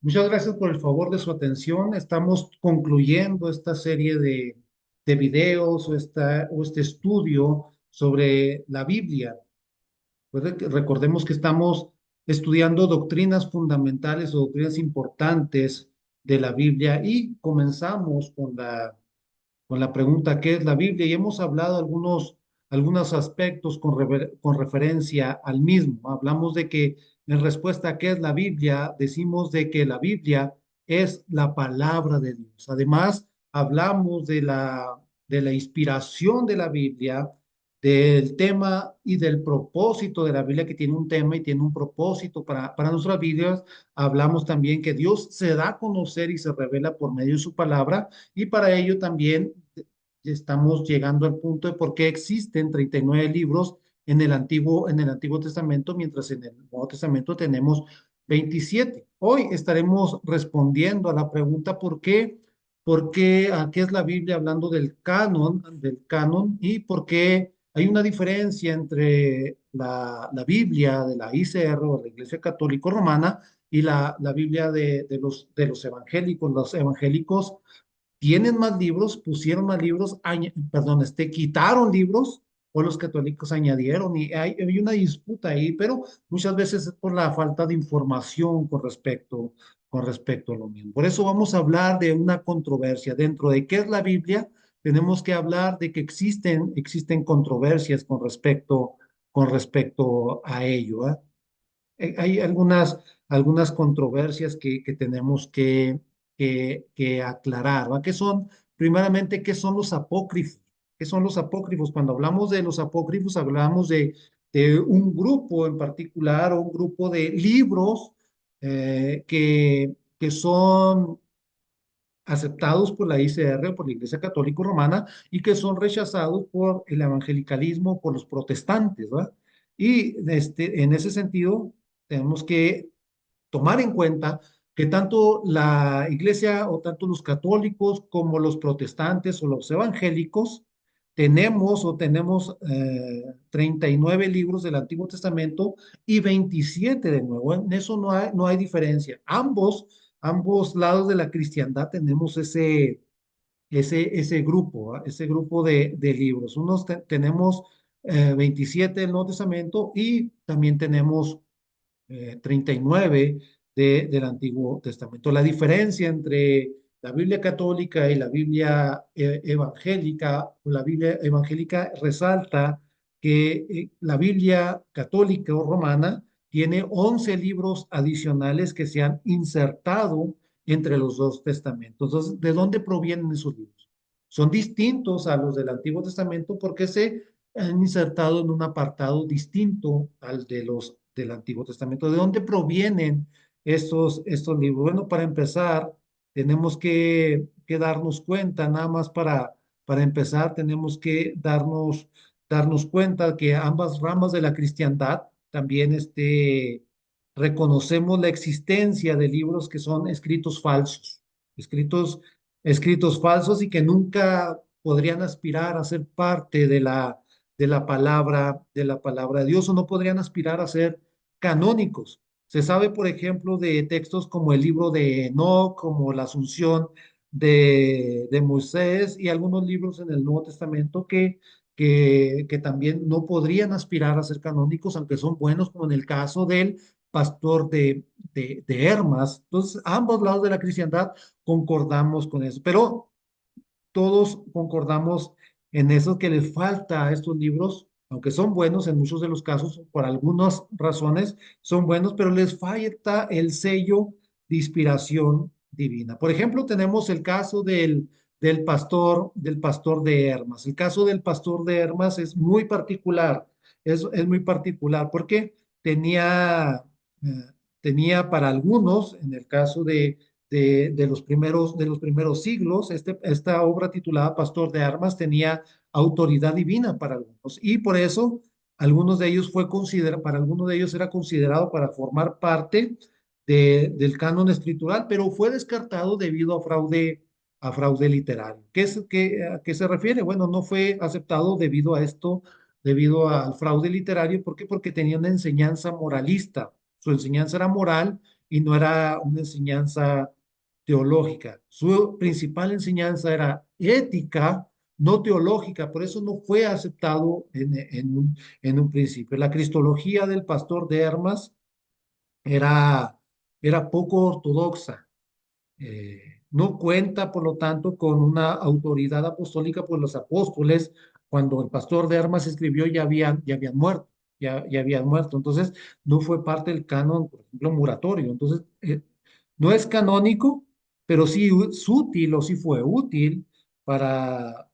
Muchas gracias por el favor de su atención. Estamos concluyendo esta serie de videos o este estudio sobre la Biblia. Recordemos que estamos estudiando doctrinas fundamentales o doctrinas importantes de la Biblia y comenzamos con la pregunta ¿qué es la Biblia? Y hemos hablado algunos aspectos con referencia al mismo. Hablamos de que en respuesta a ¿qué es la Biblia? Decimos de que la Biblia es la palabra de Dios. Además, hablamos de la inspiración de la Biblia, del tema y del propósito de la Biblia, que tiene un tema y tiene un propósito para nuestras vidas. Hablamos también que Dios se da a conocer y se revela por medio de su palabra, y para ello también estamos llegando al punto de por qué existen 39 libros en el Antiguo Testamento, mientras en el Nuevo Testamento tenemos 27. Hoy estaremos respondiendo a la pregunta por qué, a qué es la Biblia, hablando del canon, y por qué hay una diferencia entre la Biblia de la ICR o la Iglesia Católica Romana y la Biblia de los evangélicos. Los evangélicos tienen más libros, pusieron más libros, perdón, quitaron libros o los católicos añadieron, y hay una disputa ahí, pero muchas veces es por la falta de información con respecto a lo mismo. Por eso vamos a hablar de una controversia dentro de qué es la Biblia. Tenemos que hablar de que existen controversias con respecto a ello, ¿eh? Hay algunas controversias que tenemos que aclarar, ¿va? Primeramente, ¿qué son los apócrifos? ¿Qué son los apócrifos? Cuando hablamos de los apócrifos, hablamos de un grupo en particular o un grupo de libros que son aceptados por la ICR, por la Iglesia Católica Romana, y que son rechazados por el evangelicalismo, por los protestantes, ¿verdad? Y en ese sentido, tenemos que tomar en cuenta que tanto la Iglesia o tanto los católicos como los protestantes o los evangélicos tenemos 39 libros del Antiguo Testamento y 27 de Nuevo. En eso no hay diferencia. Ambos lados de la cristiandad tenemos ese grupo, ¿ah? Ese grupo de libros. Tenemos 27 del Nuevo Testamento y también tenemos 39 del Antiguo Testamento. La diferencia entre la Biblia católica y la Biblia evangélica, o la Biblia evangélica resalta que la Biblia católica o romana tiene 11 libros adicionales que se han insertado entre los dos testamentos. Entonces, ¿de dónde provienen esos libros? Son distintos a los del Antiguo Testamento porque se han insertado en un apartado distinto al de los del Antiguo Testamento. ¿De dónde provienen estos libros? Bueno, para empezar, tenemos que darnos cuenta, nada más para empezar, tenemos que darnos cuenta que ambas ramas de la cristiandad también reconocemos la existencia de libros que son escritos falsos, escritos, escritos falsos y que nunca podrían aspirar a ser parte de la palabra de Dios, o no podrían aspirar a ser canónicos. Se sabe, por ejemplo, de textos como el libro de Enoc, como la Asunción de Moisés, y algunos libros en el Nuevo Testamento que también no podrían aspirar a ser canónicos, aunque son buenos, como en el caso del pastor de Hermas. Entonces, ambos lados de la cristiandad concordamos con eso, pero todos concordamos en eso, que les falta a estos libros, aunque son buenos en muchos de los casos, por algunas razones son buenos, pero les falta el sello de inspiración divina. Por ejemplo, tenemos el caso del pastor de Hermas. El caso del pastor de Hermas es muy particular, es muy particular porque eh, tenía para algunos, en el caso de los primeros siglos. Esta obra titulada Pastor de Armas tenía autoridad divina para algunos, y por eso para algunos de ellos era considerado para formar parte del canon escritural, pero fue descartado debido a fraude literario. ¿A qué se refiere? Bueno, no fue aceptado debido a esto, debido al fraude literario. ¿Por qué? Porque tenía una enseñanza moralista. Su enseñanza era moral y no era una enseñanza teológica. Su principal enseñanza era ética, no teológica, por eso no fue aceptado en un principio. La cristología del pastor de Hermas era, era poco ortodoxa. No cuenta, por lo tanto, con una autoridad apostólica, pues los apóstoles, cuando el pastor de Armas escribió, ya habían muerto, ya habían muerto. Entonces, no fue parte del canon, por ejemplo, muratorio. Entonces, no es canónico, pero sí es útil o sí fue útil para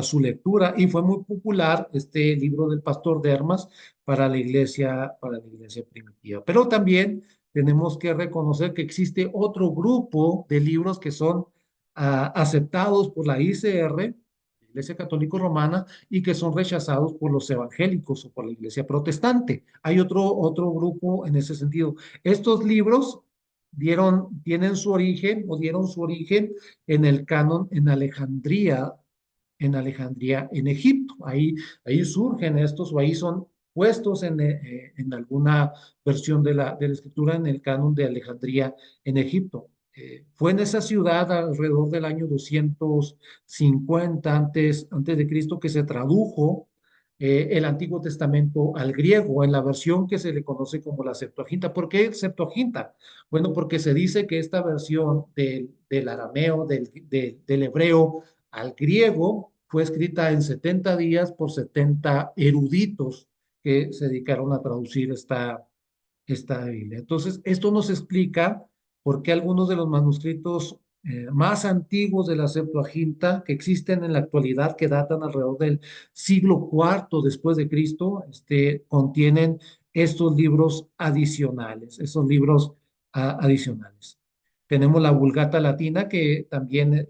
su lectura y fue muy popular este libro del pastor de Armas para la iglesia primitiva. Pero también tenemos que reconocer que existe otro grupo de libros que son aceptados por la ICR, Iglesia Católica Romana, y que son rechazados por los evangélicos o por la Iglesia Protestante. Hay otro grupo en ese sentido. Estos libros tienen su origen o dieron su origen en el canon en Egipto. Ahí surgen estos o ahí son puestos en alguna versión de la escritura en el canon de Alejandría en Egipto. Fue en esa ciudad alrededor del año 250 antes de Cristo que se tradujo el Antiguo Testamento al griego en la versión que se le conoce como la Septuaginta. ¿Por qué Septuaginta? Bueno, porque se dice que esta versión del arameo, del hebreo al griego, fue escrita en 70 días por 70 eruditos que se dedicaron a traducir esta Biblia. Entonces, esto nos explica por qué algunos de los manuscritos más antiguos de la Septuaginta que existen en la actualidad, que datan alrededor del siglo IV después de Cristo, contienen estos libros adicionales, esos libros adicionales. Tenemos la Vulgata Latina, que también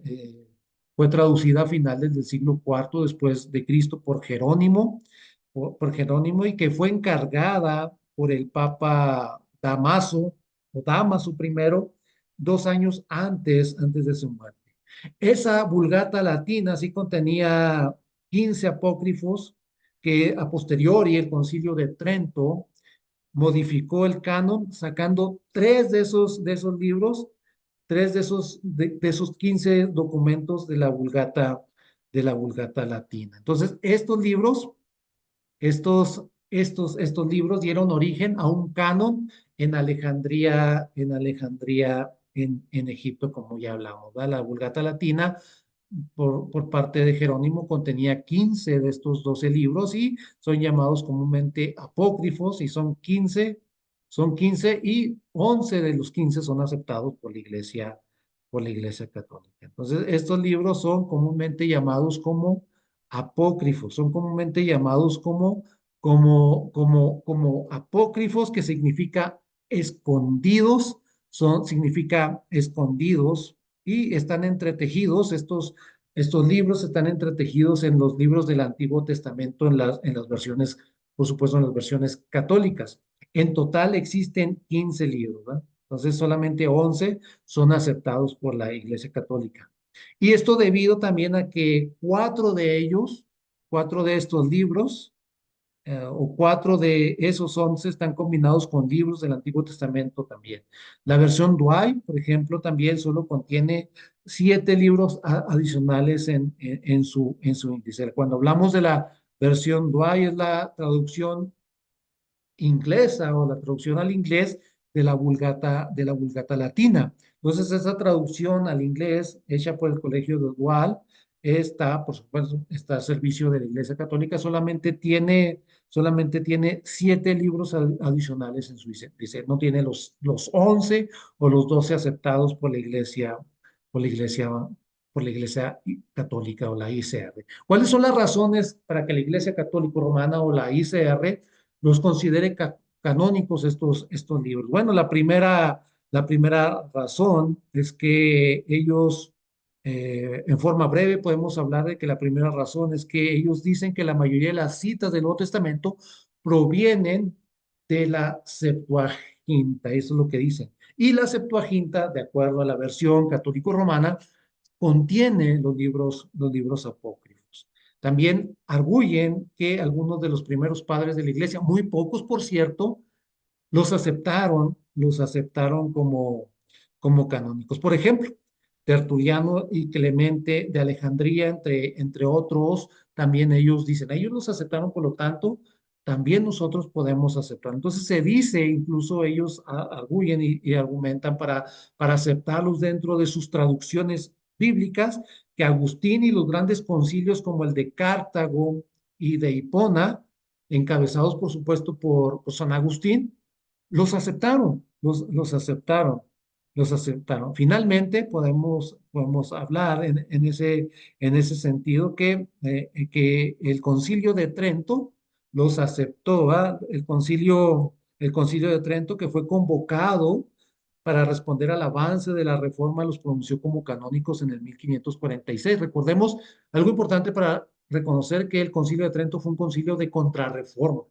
fue traducida a finales del siglo IV después de Cristo por Jerónimo, y que fue encargada por el Papa Damaso I, 2 años antes de su muerte. Esa Vulgata Latina sí contenía 15 apócrifos que a posteriori el Concilio de Trento modificó el canon, sacando tres de esos libros, tres de esos 15 documentos de la Vulgata Latina. Entonces, estos libros dieron origen a un canon en Egipto, como ya hablamos, ¿verdad? La Vulgata Latina, por parte de Jerónimo, contenía 15 de estos 12 libros y son llamados comúnmente apócrifos, y son 15 y 11 de los 15 son aceptados por la Iglesia Católica. Entonces, estos libros son comúnmente llamados como apócrifos, son comúnmente llamados como apócrifos, que significa escondidos, significa escondidos, y están entretejidos, estos libros están entretejidos en los libros del Antiguo Testamento, en las versiones, por supuesto, en las versiones católicas. En total existen 15 libros, ¿verdad? Entonces solamente 11 son aceptados por la Iglesia Católica. Y esto debido también a que cuatro de estos libros, o 4 de esos 11 están combinados con libros del Antiguo Testamento también. La versión Douay, por ejemplo, también solo contiene 7 libros adicionales en su índice. Cuando hablamos de la versión Douay, es la traducción inglesa o la traducción al inglés de la Vulgata Latina. Entonces, esa traducción al inglés hecha por el Colegio de Douay por supuesto, está a servicio de la Iglesia Católica. Solamente tiene 7 libros adicionales en su dice, no tiene los 11 o los 12 aceptados por la Iglesia, por la Iglesia Católica o la ICR. ¿Cuáles son las razones para que la Iglesia Católica Romana o la ICR los considere canónicos estos libros? Bueno, la primera razón es que ellos, en forma breve, podemos hablar de que la primera razón es que ellos dicen que la mayoría de las citas del Nuevo Testamento provienen de la Septuaginta, eso es lo que dicen. Y la Septuaginta, de acuerdo a la versión católico-romana, contiene los libros apócrifos. También arguyen que algunos de los primeros padres de la iglesia, muy pocos por cierto, los aceptaron los aceptaron como canónicos. Por ejemplo, Tertuliano y Clemente de Alejandría, entre otros, también ellos dicen, ellos los aceptaron, por lo tanto, también nosotros podemos aceptar. Entonces se dice, incluso ellos arguyen y argumentan para aceptarlos dentro de sus traducciones bíblicas, que Agustín y los grandes concilios como el de Cartago y de Hipona, encabezados por supuesto por San Agustín, los aceptaron, los aceptaron. Finalmente podemos hablar en ese sentido que el concilio de Trento los aceptó, ¿verdad? El concilio de Trento que fue convocado para responder al avance de la reforma, los pronunció como canónicos en el 1546. Recordemos algo importante para reconocer que el concilio de Trento fue un concilio de contrarreforma.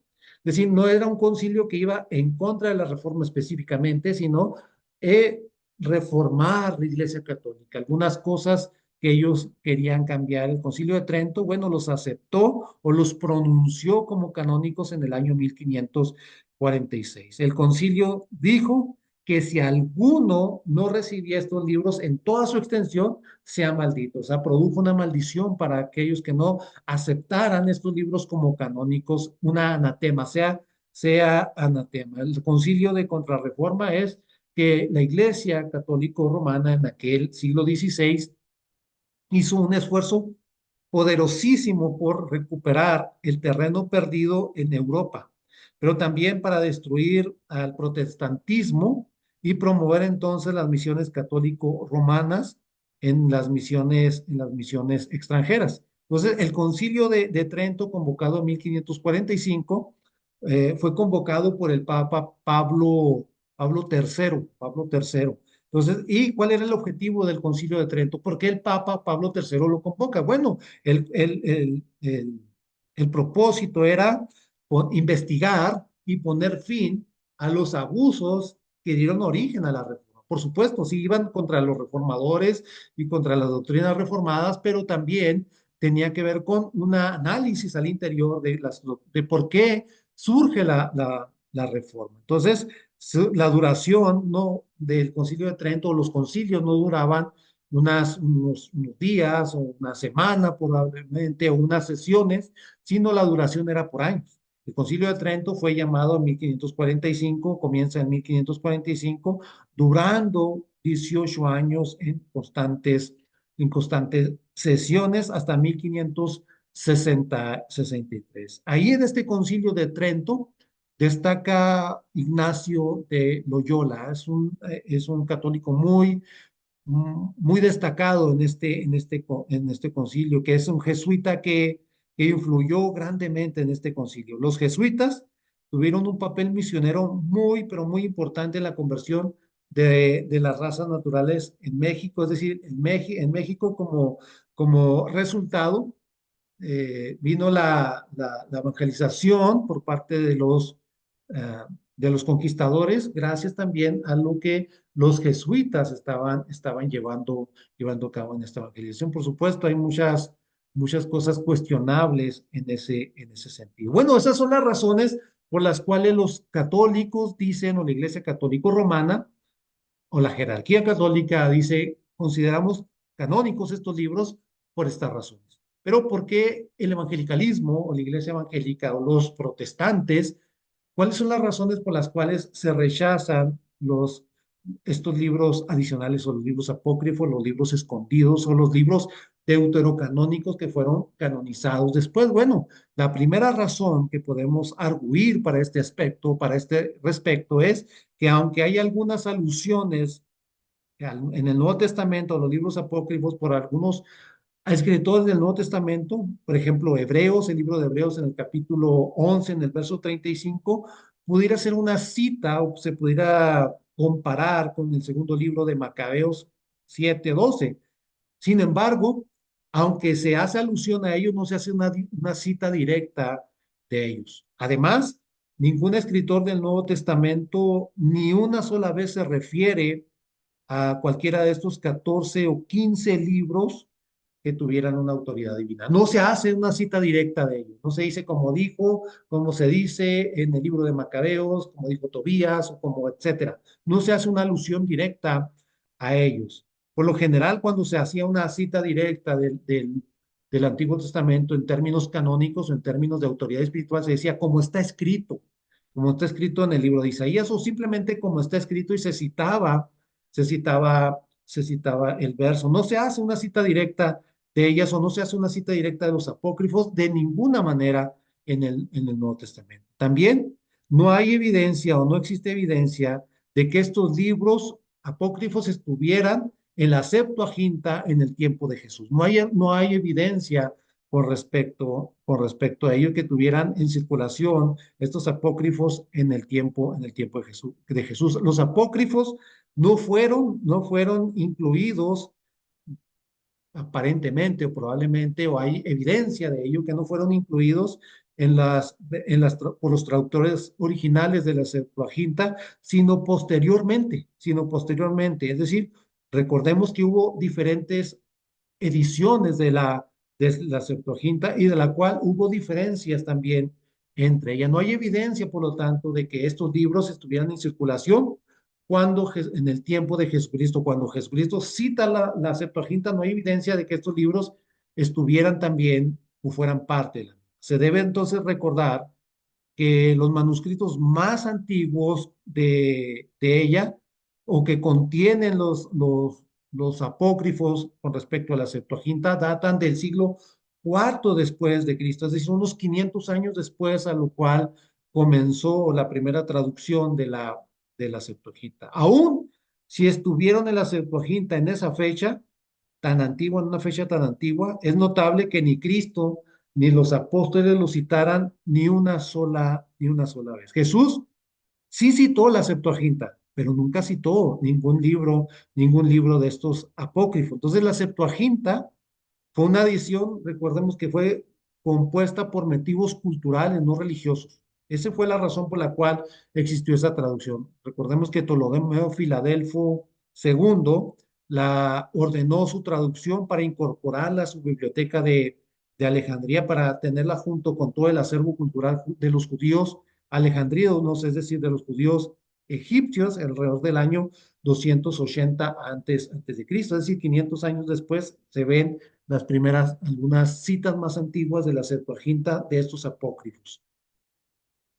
Es decir, no era un concilio que iba en contra de la reforma específicamente, sino eh, reformar la Iglesia Católica. Algunas cosas que ellos querían cambiar. El Concilio de Trento, bueno, los aceptó o los pronunció como canónicos en el año 1546. El concilio dijo que si alguno no recibía estos libros en toda su extensión, sea maldito. O sea, produjo una maldición para aquellos que no aceptaran estos libros como canónicos, una anatema, sea anatema. El concilio de contrarreforma es que la Iglesia Católico Romana en aquel siglo XVI hizo un esfuerzo poderosísimo por recuperar el terreno perdido en Europa, pero también para destruir al protestantismo y promover entonces las misiones católico-romanas en las misiones extranjeras. Entonces, el concilio de Trento, convocado en 1545, fue convocado por el Papa Pablo III. Entonces, ¿y cuál era el objetivo del Concilio de Trento? ¿Por qué el Papa Pablo III lo convoca? Bueno, el propósito era investigar y poner fin a los abusos que dieron origen a la reforma. Por supuesto, sí iban contra los reformadores y contra las doctrinas reformadas, pero también tenía que ver con un análisis al interior de por qué surge la reforma. Entonces, la duración no, del Concilio de Trento, los concilios no duraban unos días o una semana probablemente, o unas sesiones, sino la duración era por años. El Concilio de Trento fue llamado en 1545, comienza en 1545, durando 18 años en constantes sesiones hasta 1563. Ahí en este Concilio de Trento destaca Ignacio de Loyola, es un católico muy destacado en este concilio, que es un jesuita que influyó grandemente en este concilio. Los jesuitas tuvieron un papel misionero muy, pero muy importante en la conversión de las razas naturales en México, es decir, en México como resultado vino la evangelización por parte de los conquistadores, gracias también a lo que los jesuitas estaban llevando a cabo en esta evangelización. Por supuesto, hay muchas cosas cuestionables en ese sentido. Bueno, esas son las razones por las cuales los católicos dicen, o la Iglesia Católico Romana, o la jerarquía católica dice, consideramos canónicos estos libros por estas razones. Pero ¿por qué el evangelicalismo o la iglesia evangélica o los protestantes, cuáles son las razones por las cuales se rechazan estos libros adicionales o los libros apócrifos, los libros escondidos o los libros deuterocanónicos que fueron canonizados después? Bueno, la primera razón que podemos arguir para este aspecto, para este respecto, es que aunque hay algunas alusiones en el Nuevo Testamento, los libros apócrifos, por algunos escritores del Nuevo Testamento, por ejemplo, Hebreos, el libro de Hebreos en el capítulo 11, en el verso 35, pudiera ser una cita o se pudiera comparar con el segundo libro de Macabeos 7:12. Sin embargo, aunque se hace alusión a ellos, no se hace una cita directa de ellos. Además, ningún escritor del Nuevo Testamento ni una sola vez se refiere a cualquiera de estos 14 o 15 libros que tuvieran una autoridad divina. No se hace una cita directa de ellos, no se dice como dijo, como se dice en el libro de Macabeos, como dijo Tobías, o como etcétera. No se hace una alusión directa a ellos. Por lo general, cuando se hacía una cita directa del Antiguo Testamento en términos canónicos o en términos de autoridad espiritual, se decía como está escrito en el libro de Isaías, o simplemente como está escrito y se citaba el verso. No se hace una cita directa de ellas o no se hace una cita directa de los apócrifos de ninguna manera en el Nuevo Testamento. También no hay evidencia o no existe evidencia de que estos libros apócrifos estuvieran en la Septuaginta en el tiempo de Jesús. No hay evidencia con respecto a ello que tuvieran en circulación estos apócrifos en el tiempo de Jesús. Los apócrifos no fueron incluidos aparentemente o probablemente, o hay evidencia de ello, que no fueron incluidos por los traductores originales de la Septuaginta, sino posteriormente. Es decir, recordemos que hubo diferentes ediciones de la Septuaginta y de la cual hubo diferencias también entre ellas. No hay evidencia, por lo tanto, de que estos libros estuvieran en circulación en el tiempo de Jesucristo. Cuando Jesucristo cita la Septuaginta, no hay evidencia de que estos libros estuvieran también o fueran parte de la. Se debe entonces recordar que los manuscritos más antiguos de ella o que contienen los apócrifos con respecto a la Septuaginta datan del siglo cuarto después de Cristo, es decir, unos 500 años después, a lo cual comenzó la primera traducción de la Septuaginta. Aún si estuvieron en la Septuaginta en esa fecha tan antigua, en una fecha tan antigua, es notable que ni Cristo ni los apóstoles lo citaran ni una sola vez. Jesús sí citó la Septuaginta, pero nunca citó ningún libro de estos apócrifos. Entonces la Septuaginta fue una edición, recordemos que fue compuesta por motivos culturales, no religiosos. Esa fue la razón por la cual existió esa traducción. Recordemos que Ptolomeo Filadelfo II la ordenó su traducción para incorporarla a su biblioteca de Alejandría, para tenerla junto con todo el acervo cultural de los judíos alejandrinos, es decir, de los judíos egipcios, alrededor del año 280 antes de Cristo, es decir, 500 años después se ven algunas citas más antiguas de la Septuaginta de estos apócrifos.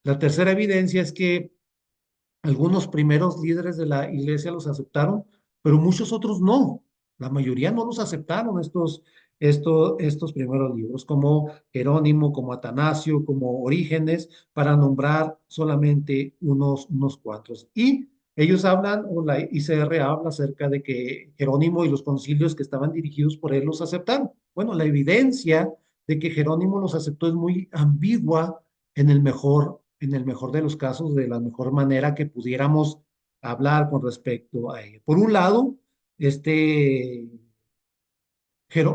La tercera evidencia es que algunos primeros líderes de la iglesia los aceptaron, pero muchos otros no. La mayoría no los aceptaron estos primeros libros, como Jerónimo, como Atanasio, como Orígenes, para nombrar solamente unos cuantos. Y ellos hablan, o la ICR habla acerca de que Jerónimo y los concilios que estaban dirigidos por él los aceptaron. Bueno, la evidencia de que Jerónimo los aceptó es muy ambigua en el mejor de los casos, de la mejor manera que pudiéramos hablar con respecto a ello. Por un lado, este,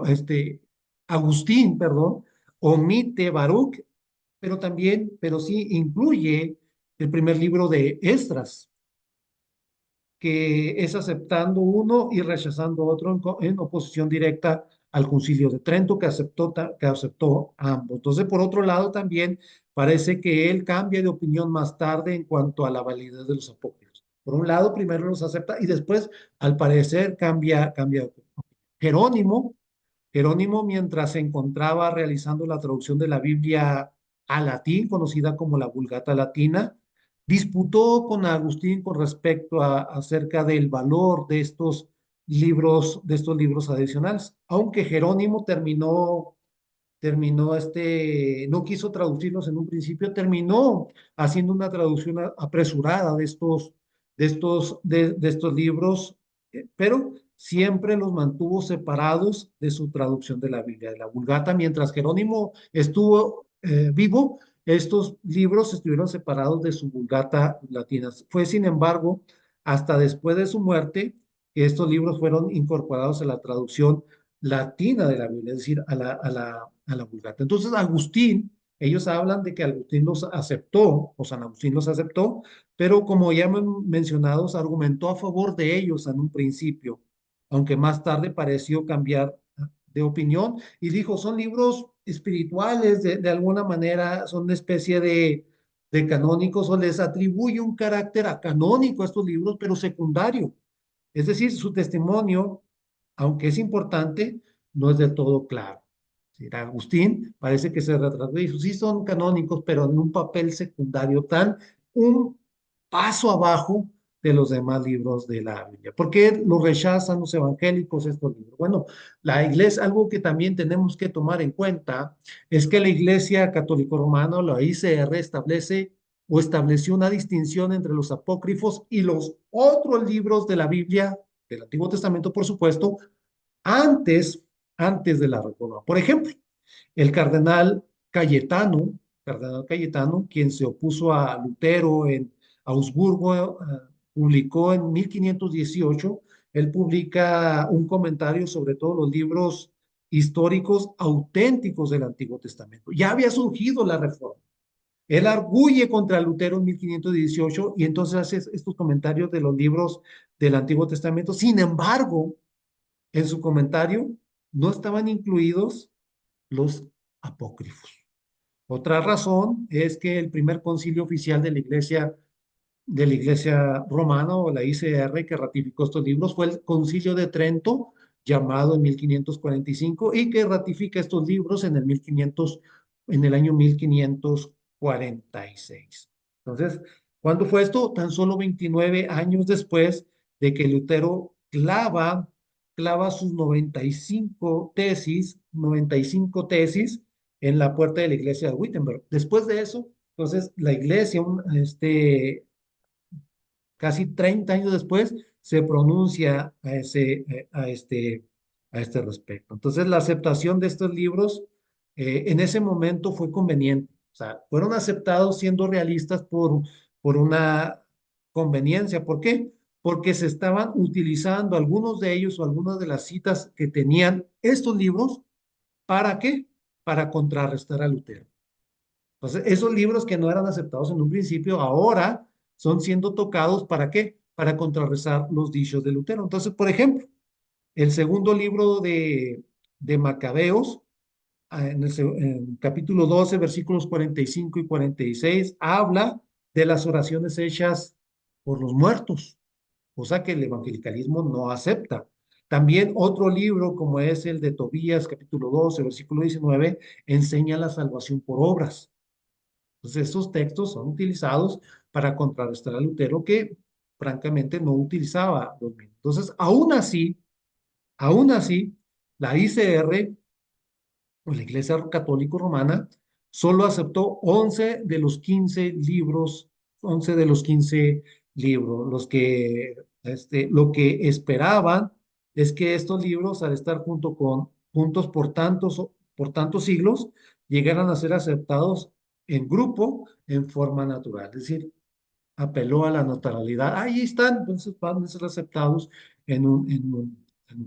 este Agustín, perdón, omite Baruch, pero sí incluye el primer libro de Esdras, que es aceptando uno y rechazando otro en oposición directa al Concilio de Trento, que aceptó ambos. Entonces, por otro lado, también parece que él cambia de opinión más tarde en cuanto a la validez de los apócrifos. Por un lado, primero los acepta y después, al parecer, cambia de opinión. Jerónimo, Jerónimo, mientras se encontraba realizando la traducción de la Biblia a latín, conocida como la Vulgata Latina, disputó con Agustín con respecto acerca del valor de estos libros adicionales, aunque Jerónimo no quiso traducirlos en un principio, terminó haciendo una traducción apresurada de estos libros, pero siempre los mantuvo separados de su traducción de la Biblia, de la Vulgata. Mientras Jerónimo estuvo vivo, estos libros estuvieron separados de su Vulgata latina. Fue, sin embargo, hasta después de su muerte que estos libros fueron incorporados a la traducción latina de la Biblia, es decir, a la Vulgata. Entonces, ellos hablan de que Agustín los aceptó, o San Agustín los aceptó, pero como ya mencionados, argumentó a favor de ellos en un principio, aunque más tarde pareció cambiar de opinión y dijo, son libros espirituales, de alguna manera, son una especie de canónicos o les atribuye un carácter canónico a estos libros, pero secundario. Es decir, su testimonio, aunque es importante, no es del todo claro. Sí, Agustín parece que se retrató y dijo, sí son canónicos, pero en un papel secundario, tan un paso abajo de los demás libros de la Biblia. ¿Por qué lo rechazan los evangélicos estos libros? Bueno, la iglesia, algo que también tenemos que tomar en cuenta es que la Iglesia Católica Romana, o la ICR, establece o estableció una distinción entre los apócrifos y los otros libros de la Biblia, del Antiguo Testamento, por supuesto, antes, antes de la Reforma. Por ejemplo, el cardenal Cayetano, quien se opuso a Lutero en Augsburgo, publicó en 1518, él publica un comentario sobre todos los libros históricos auténticos del Antiguo Testamento. Ya había surgido la Reforma. Él arguye contra Lutero en 1518 y entonces hace estos comentarios de los libros del Antiguo Testamento. Sin embargo, en su comentario no estaban incluidos los apócrifos. Otra razón es que el primer concilio oficial de la iglesia romana o la ICR que ratificó estos libros fue el concilio de Trento, llamado en 1545, y que ratifica estos libros en el 1500, en el año 1546. Entonces, ¿cuándo fue esto? Tan solo 29 años después de que Lutero clava sus 95 tesis en la puerta de la iglesia de Wittenberg. Después de eso, entonces la iglesia, casi 30 años después, se pronuncia a este respecto. Entonces, la aceptación de estos libros en ese momento fue conveniente. O sea, fueron aceptados siendo realistas por una conveniencia. ¿Por qué? Porque se estaban utilizando algunos de ellos o algunas de las citas que tenían estos libros. ¿Para qué? Para contrarrestar a Lutero. Entonces, esos libros que no eran aceptados en un principio, ahora son siendo tocados ¿para qué? Para contrarrestar los dichos de Lutero. Entonces, por ejemplo, el segundo libro de Macabeos, en capítulo 12, versículos 45 y 46, habla de las oraciones hechas por los muertos, cosa que el evangelicalismo no acepta. También otro libro, como es el de Tobías, capítulo 12, versículo 19, enseña la salvación por obras. Entonces, estos textos son utilizados para contrarrestar a Lutero, que francamente no utilizaba los mismos. Entonces, aún así, la ICR, o la Iglesia Católica Romana, solo aceptó 11 de los 15 libros, 11 de los 15 libros. Lo que esperaban es que estos libros, al estar juntos por tantos siglos, llegaran a ser aceptados en grupo, en forma natural. Es decir, apeló a la naturalidad. Ahí están, entonces van a ser aceptados en un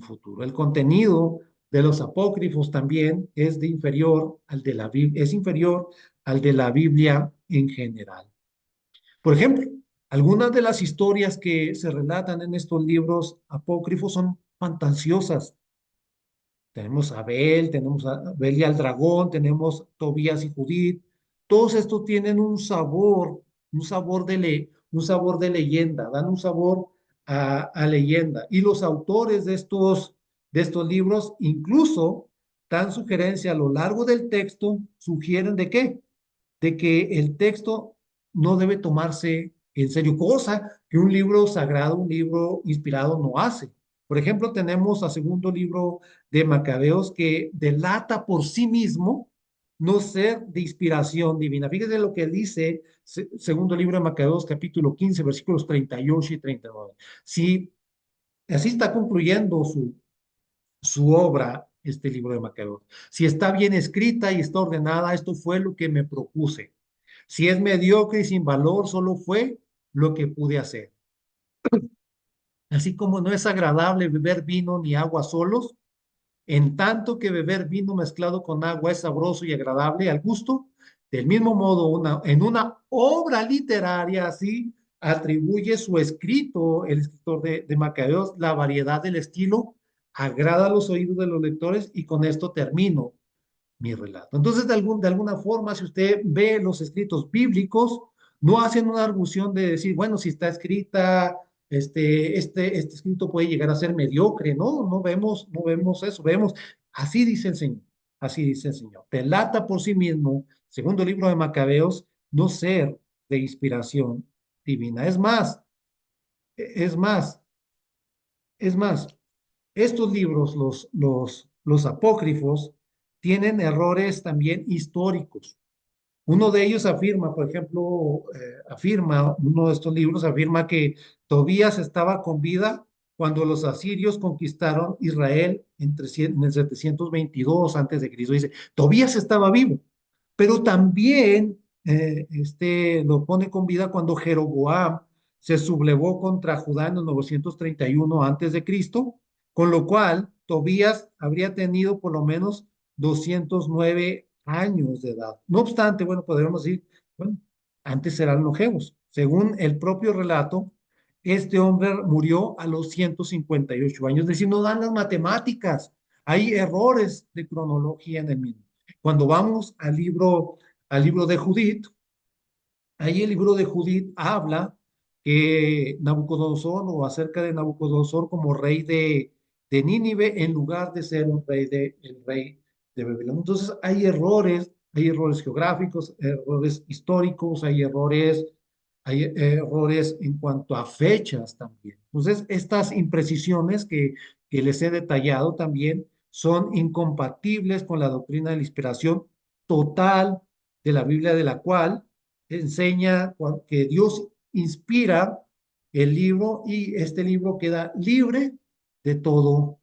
futuro. El contenido de los apócrifos también es inferior al de la Biblia, es inferior al de la Biblia en general. Por ejemplo, algunas de las historias que se relatan en estos libros apócrifos son fantasiosas. Tenemos a Abel y al dragón, tenemos Tobías y Judith. Todos estos tienen un sabor de leyenda, dan un sabor a leyenda. Y los autores de estos libros incluso dan sugerencia a lo largo del texto, sugieren de qué, de que el texto no debe tomarse en serio, cosa que un libro sagrado, un libro inspirado no hace. Por ejemplo, tenemos a segundo libro de Macabeos que delata por sí mismo no ser de inspiración divina. Fíjese lo que dice segundo libro de Macabeos, capítulo 15, versículos 38 y 39. Si así está concluyendo su obra, este libro de Macabeos. Si está bien escrita y está ordenada, esto fue lo que me propuse. Si es mediocre y sin valor, solo fue lo que pude hacer. Así como no es agradable beber vino ni agua solos, en tanto que beber vino mezclado con agua es sabroso y agradable al gusto, del mismo modo, en una obra literaria así atribuye su escrito, el escritor de Macabeos, la variedad del estilo agrada a los oídos de los lectores y con esto termino mi relato. Entonces, de alguna forma, si usted ve los escritos bíblicos, no hacen una argución de decir, bueno, si está escrita, este escrito puede llegar a ser mediocre. No, no vemos eso, vemos, así dice el Señor, así dice el Señor. Delata por sí mismo, segundo libro de Macabeos, no ser de inspiración divina. Es más, es más, estos libros, los apócrifos, tienen errores también históricos. Uno de ellos afirma, por ejemplo, uno de estos libros afirma que Tobías estaba con vida cuando los asirios conquistaron Israel en el 722 antes de Cristo. Dice, Tobías estaba vivo, pero también lo pone con vida cuando Jeroboam se sublevó contra Judá en el 931 antes de Cristo, con lo cual Tobías habría tenido por lo menos 209 años de edad. No obstante, bueno, podríamos decir, bueno, antes eran longevos. Según el propio relato, este hombre murió a los 158 años, es decir, no dan las matemáticas. Hay errores de cronología en el mismo. Cuando vamos al libro de Judith, ahí el libro de Judith habla que Nabucodonosor o acerca de Nabucodonosor como rey de Nínive en lugar de ser el rey de Babilonia. Entonces hay errores geográficos, errores históricos, hay errores en cuanto a fechas también. Entonces, estas imprecisiones que les he detallado también son incompatibles con la doctrina de la inspiración total de la Biblia, de la cual enseña que Dios inspira el libro y este libro queda libre de todo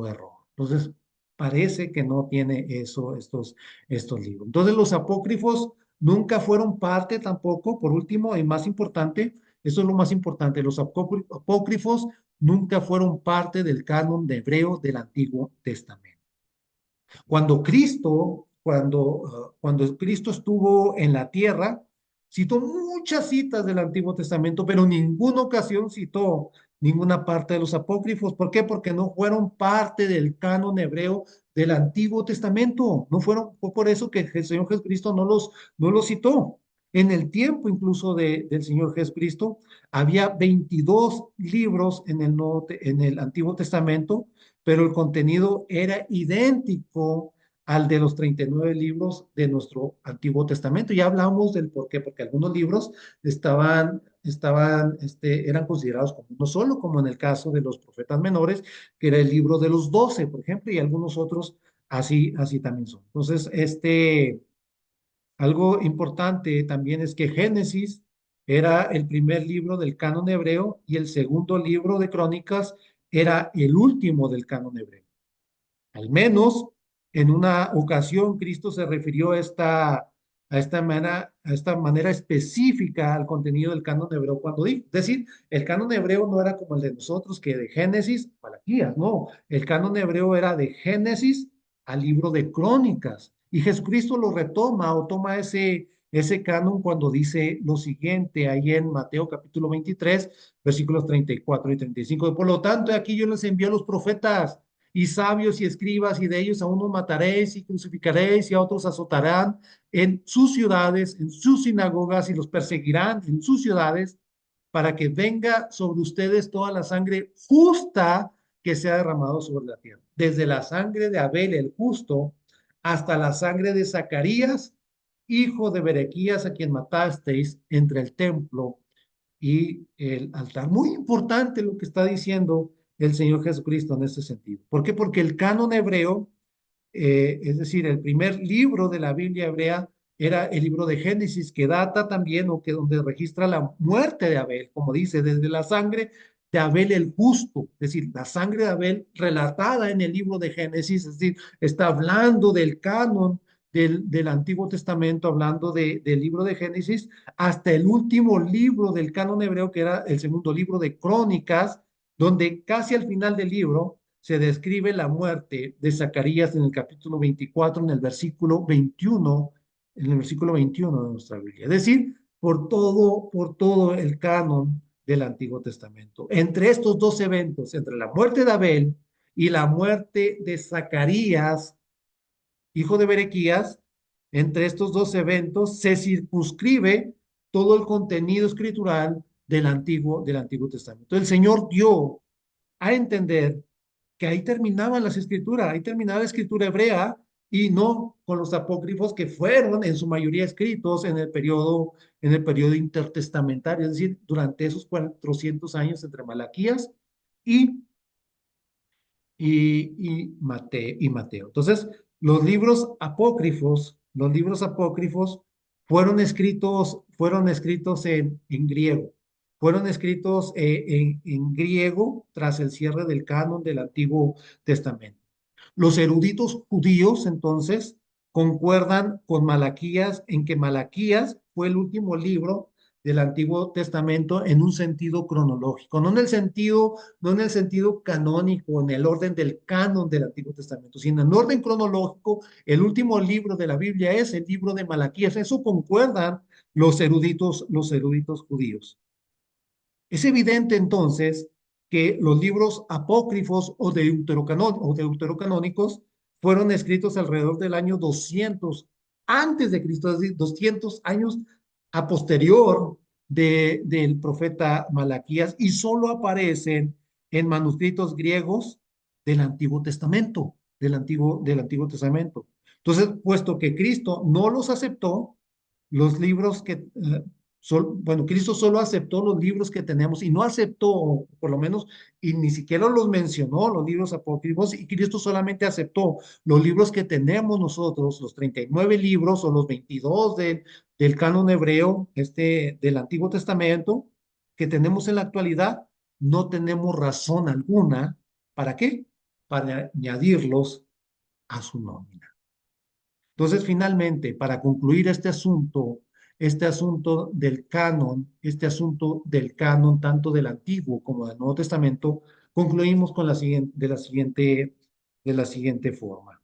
error. Entonces, parece que no tiene eso estos libros. Entonces, los apócrifos nunca fueron parte tampoco, por último y más importante, eso es lo más importante, los apócrifos nunca fueron parte del canon de hebreo del Antiguo Testamento. Cuando Cristo estuvo en la tierra, citó muchas citas del Antiguo Testamento, pero en ninguna ocasión citó ninguna parte de los apócrifos. ¿Por qué? Porque no fueron parte del canon hebreo del Antiguo Testamento. No fueron, fue por eso que el Señor Jesucristo no los citó. En el tiempo incluso del Señor Jesucristo, había 22 libros en el Antiguo Testamento, pero el contenido era idéntico al de los 39 libros de nuestro Antiguo Testamento. Ya hablamos del por qué, porque algunos libros eran considerados como uno solo, como en el caso de los profetas menores, que era el libro de los 12, por ejemplo, y algunos otros así también son. Entonces, algo importante también es que Génesis era el primer libro del canon hebreo y el segundo libro de Crónicas era el último del canon hebreo. Al menos en una ocasión Cristo se refirió a esta manera específica al contenido del canon hebreo cuando dijo, es decir, el canon hebreo no era como el de nosotros, que de Génesis a Malaquías, no, el canon hebreo era de Génesis al libro de Crónicas. Y Jesucristo lo retoma o toma ese canon cuando dice lo siguiente ahí en Mateo capítulo 23, versículos 34 y 35. Por lo tanto, aquí yo les envío a los profetas y sabios y escribas, y de ellos a unos mataréis y crucificaréis, y a otros azotarán en sus ciudades, en sus sinagogas, y los perseguirán en sus ciudades, para que venga sobre ustedes toda la sangre justa que se ha derramado sobre la tierra. Desde la sangre de Abel el justo hasta la sangre de Zacarías, hijo de Berequías, a quien matasteis entre el templo y el altar. Muy importante lo que está diciendo el Señor Jesucristo en este sentido. ¿Por qué? Porque el canon hebreo, es decir, el primer libro de la Biblia hebrea era el libro de Génesis, que data también o que donde registra la muerte de Abel, como dice, desde la sangre de Abel el justo, es decir, la sangre de Abel relatada en el libro de Génesis, es decir, está hablando del canon del Antiguo Testamento, hablando del libro de Génesis, hasta el último libro del canon hebreo, que era el segundo libro de Crónicas, donde casi al final del libro se describe la muerte de Zacarías en el capítulo 24, en el versículo 21 de nuestra Biblia. Es decir, por todo el canon del Antiguo Testamento. Entre estos dos eventos, entre la muerte de Abel y la muerte de Zacarías, hijo de Berequías, entre estos dos eventos se circunscribe todo el contenido escritural del Antiguo Testamento. El Señor dio a entender que ahí terminaban las escrituras, ahí terminaba la escritura hebrea y no con los apócrifos que fueron en su mayoría escritos en el periodo intertestamentario, es decir, durante esos 400 años entre Malaquías y y Mateo. Entonces, los libros apócrifos fueron escritos en griego, fueron escritos en griego tras el cierre del canon del Antiguo Testamento. Los eruditos judíos, entonces, concuerdan con Malaquías en que Malaquías fue el último libro del Antiguo Testamento en un sentido cronológico, no en el sentido canónico, en el orden del canon del Antiguo Testamento, sino en orden cronológico, el último libro de la Biblia es el libro de Malaquías. Eso concuerdan los eruditos judíos. Es evidente entonces que los libros apócrifos o deuterocanónicos fueron escritos alrededor del año 200 antes de Cristo, es decir, 200 años a posterior del profeta Malaquías y solo aparecen en manuscritos griegos del Antiguo Testamento, del Antiguo Testamento. Entonces, puesto que Cristo no los aceptó, los libros bueno, Cristo solo aceptó los libros que tenemos y no aceptó, por lo menos, y ni siquiera los mencionó, los libros apócrifos, y Cristo solamente aceptó los libros que tenemos nosotros, los 39 libros o los 22 del canon hebreo, del Antiguo Testamento, que tenemos en la actualidad. No tenemos razón alguna. ¿Para qué? Para añadirlos a su nómina. Entonces, finalmente, para concluir este asunto del canon tanto del Antiguo como del Nuevo Testamento, concluimos con de la siguiente forma,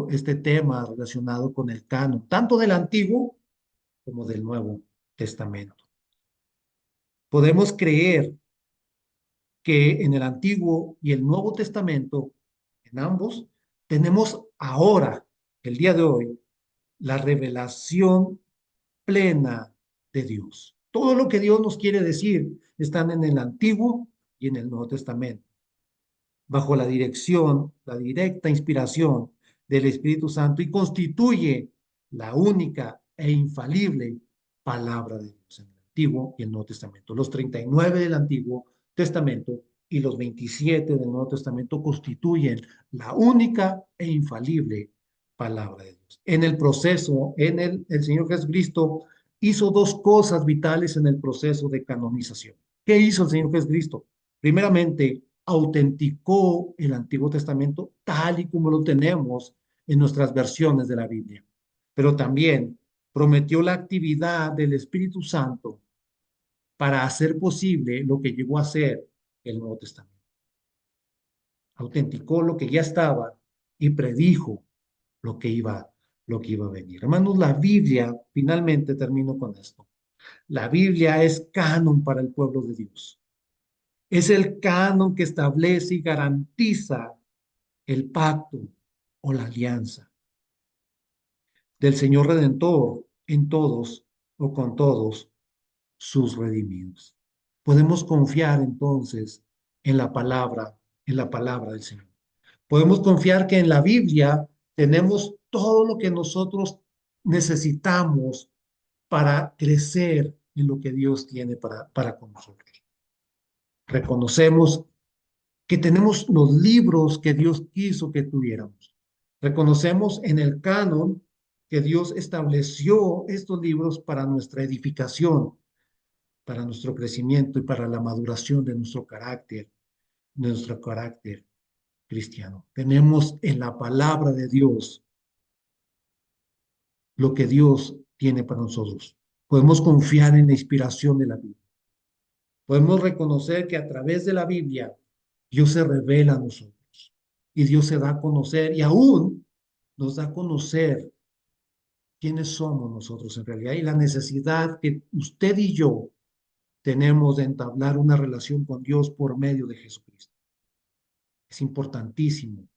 este tema relacionado con el canon, tanto del Antiguo como del Nuevo Testamento. Podemos creer que en el Antiguo y el Nuevo Testamento, en ambos, tenemos ahora, el día de hoy, la revelación plena de Dios. Todo lo que Dios nos quiere decir están en el Antiguo y en el Nuevo Testamento, bajo la directa inspiración del Espíritu Santo y constituye la única e infalible palabra de Dios en el Antiguo y el Nuevo Testamento. Los 39 del Antiguo Testamento y los 27 del Nuevo Testamento constituyen la única e infalible palabra de Dios. En el proceso, el Señor Jesucristo hizo dos cosas vitales en el proceso de canonización. ¿Qué hizo el Señor Jesucristo? Primeramente, autenticó el Antiguo Testamento tal y como lo tenemos en nuestras versiones de la Biblia, pero también prometió la actividad del Espíritu Santo para hacer posible lo que llegó a ser el Nuevo Testamento. Autenticó lo que ya estaba y predijo lo que iba, lo que iba a venir. Hermanos, la Biblia, finalmente termino con esto. La Biblia es canon para el pueblo de Dios. Es el canon que establece y garantiza el pacto o la alianza del Señor Redentor en todos o con todos sus redimidos. Podemos confiar entonces en la palabra del Señor. Podemos confiar que en la Biblia tenemos todo lo que nosotros necesitamos para crecer en lo que Dios tiene para con nosotros. Reconocemos que tenemos los libros que Dios quiso que tuviéramos. Reconocemos en el canon que Dios estableció estos libros para nuestra edificación, para nuestro crecimiento y para la maduración de nuestro carácter cristiano. Tenemos en la palabra de Dios lo que Dios tiene para nosotros. Podemos confiar en la inspiración de la Biblia. Podemos reconocer que a través de la Biblia Dios se revela a nosotros y Dios se da a conocer y aún nos da a conocer quiénes somos nosotros en realidad y la necesidad que usted y yo tenemos de entablar una relación con Dios por medio de Jesucristo. Es importantísimo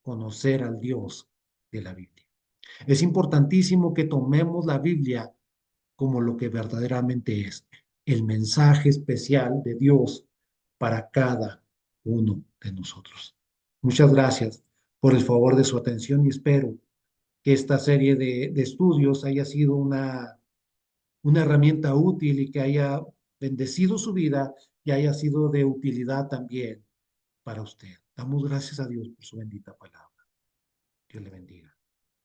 conocer al Dios de la Biblia. Es importantísimo que tomemos la Biblia como lo que verdaderamente es, el mensaje especial de Dios para cada uno de nosotros. Muchas gracias por el favor de su atención y espero que esta serie de estudios haya sido una herramienta útil y que haya bendecido su vida y haya sido de utilidad también para usted. Damos gracias a Dios por su bendita palabra. Dios le bendiga.